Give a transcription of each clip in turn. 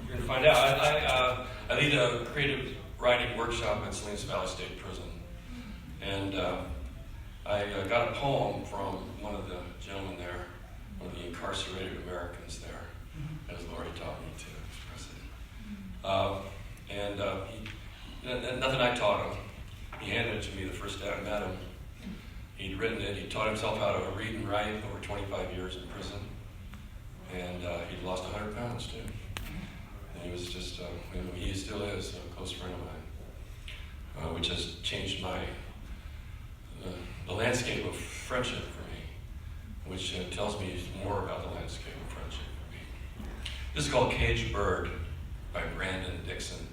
You're going to find out. I lead a creative writing workshop at Salinas Valley State Prison. And I got a poem from one of the gentlemen there, one of the incarcerated Americans there, as Lori taught me to express it. Nothing I taught him. He handed it to me the first day I met him. He'd written it. He taught himself how to read and write over 25 years in prison. And he'd lost 100 pounds, too. And he was just, he still is a close friend of mine, which has changed the landscape of friendship for me, which tells me more about the landscape of friendship for me. This is called Caged Bird by Brandon Dixon.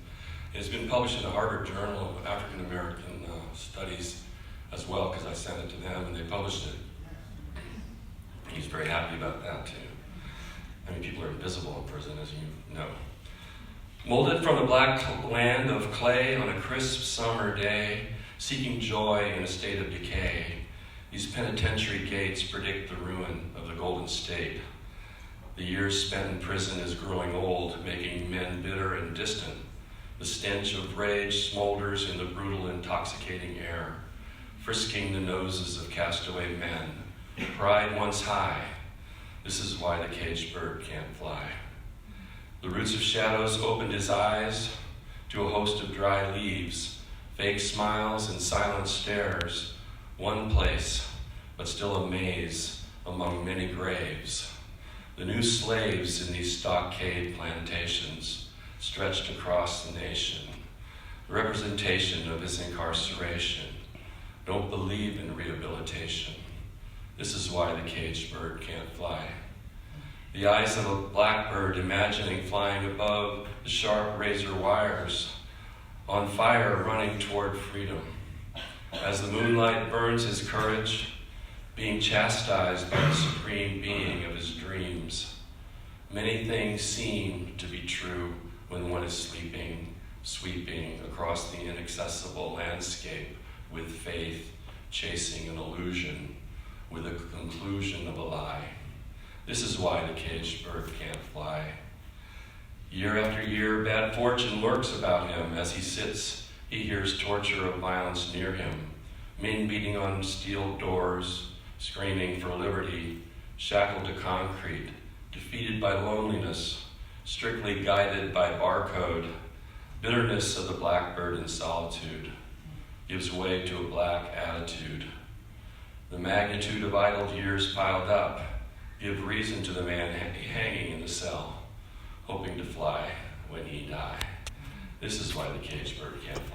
It's been published in the Harvard Journal of African American Studies as well, because I sent it to them and they published it. He's very happy about that too. I mean, people are invisible in prison, as you know. Molded from the black land of clay on a crisp summer day, seeking joy in a state of decay, these penitentiary gates predict the ruin of the Golden State. The years spent in prison is growing old, making men bitter and distant. The stench of rage smolders in the brutal, intoxicating air, frisking the noses of castaway men. Pride once high. This is why the caged bird can't fly. The roots of shadows opened his eyes to a host of dry leaves, fake smiles and silent stares. One place, but still a maze among many graves. The new slaves in these stockade plantations stretched across the nation. The representation of his incarceration. Don't believe in rehabilitation. This is why the caged bird can't fly. The eyes of a blackbird imagining flying above the sharp razor wires, on fire running toward freedom. As the moonlight burns his courage, being chastised by the supreme being of his dreams. Many things seem to be true when one is sleeping, sweeping across the inaccessible landscape with faith, chasing an illusion with a conclusion of a lie. This is why the caged bird can't fly. Year after year, bad fortune lurks about him. As he sits, he hears torture of violence near him. Men beating on steel doors, screaming for liberty, shackled to concrete, defeated by loneliness, strictly guided by barcode. Bitterness of the blackbird in solitude gives way to a black attitude. The magnitude of idle years piled up give reason to the man hanging in the cell, hoping to fly when he die. This is why the caged bird can't fly.